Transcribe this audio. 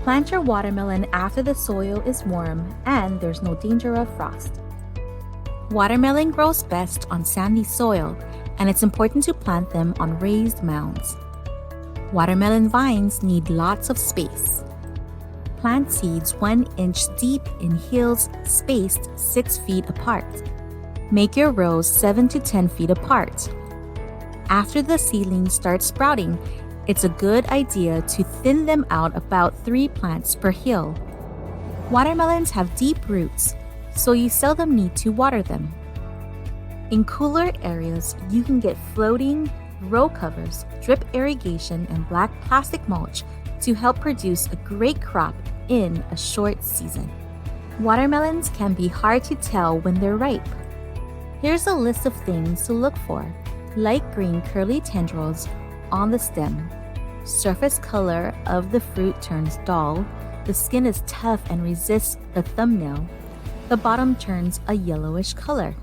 Plant your watermelon after the soil is warm and there's no danger of frost. Watermelon grows best on sandy soil, and it's important to plant them on raised mounds. Watermelon vines need lots of space. Plant seeds 1 inch deep in hills spaced 6 feet apart. Make your rows 7 to 10 feet apart. After the seedlings start sprouting, it's a good idea to thin them out about 3 plants per hill. Watermelons have deep roots, so you seldom need to water them. In cooler areas, you can get floating row covers, drip irrigation, and black plastic mulch to help produce a great crop in a short season. Watermelons can be hard to tell when they're ripe. Here's a list of things to look for. Light green curly tendrils on the stem. Surface color of the fruit turns dull. The skin is tough and resists the thumbnail. The bottom turns a yellowish color.